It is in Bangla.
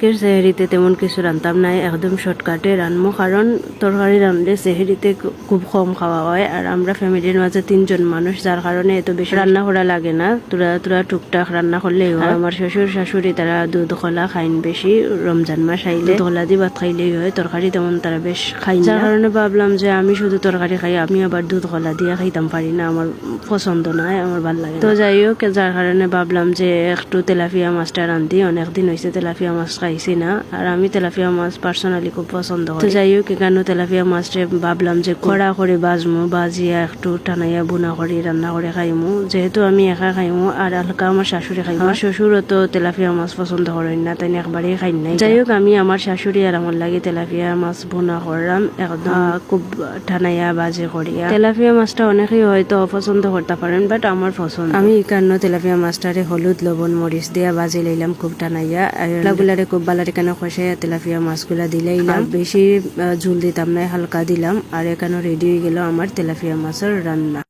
আজকের সেহরিতে তেমন কিছু রান্তাম নাই, একদম শর্টকাটে রানমো, কারণ তরকারি রানলে সেহরিতে খুব কম খাওয়া হয় আর আমরা ফ্যামিলির মাঝে 3 জন মানুষ, যার কারণে এত বেশি রান্না করা লাগে না, তুরা টুকটাক রান্না করলেই হয়। আমার শ্বশুর শাশুড়ি তারা দুধ কলা খাইন বেশি, রমজান মাস আইলে দুধ কলা দিয়ে ভাত খাইলেই হয়, তরকারি তেমন তারা বেশ খাই না, যার কারণে ভাবলাম যে আমি শুধু তরকারি খাই, আমি আবার দুধ কলা দিয়ে খাইতাম পারি না, আমার পছন্দ নয়, আমার ভালো লাগে না। তো যাই হোক, যার কারণে ভাবলাম যে একটু তেলাপিয়া মাছটা রান্ধি, অনেকদিন হয়েছে তেলাপিয়া মাছ খাইছি না, আর আমি তেলাপিয়া মাছ পার্সোনালি খুব পছন্দ করি। তো যাই হোক, এখানে তেলাপিয়া মাছটা ভাবলাম যে কড়া করে বাজমু, বাজিয়া একটু টানাইয়া বুনা করে রান্না করে খাইমু, যেহেতু আমি একা খাইমু আর হালকা আমার শাশুড়ি খাইমু। আমার শ্বশুরও তো তেলাপিয়া মাছ পছন্দ করেন না, তাই একবারই খাই নাই। যাই হোক, আমি আমার শাশুড়ি আর আমার লাগে তেলাপিয়া মাছ বুনা করলাম, একদম খুব টানাইয়া বাজে করিয়া। তেলাপিয়া মাছটা অনেকেই হয়তো অপছন্দ করতে পারেন, বাট আমার পছন্দ। আমি এখানে তেলাপিয়া মাছটারে হলুদ লবণ মরিচ দিয়া বাজি লইলাম খুব টানাইয়া, এগুলারে খুব বালারে কেন খসাইয়া তেলাপিয়া মাছগুলা দিলাইলাম, বেশি ঝুল দিতাম না, হালকা দিলাম, আর এখানে রেডি হয়ে গেল আমার তেলাপিয়া মাছের রান্না।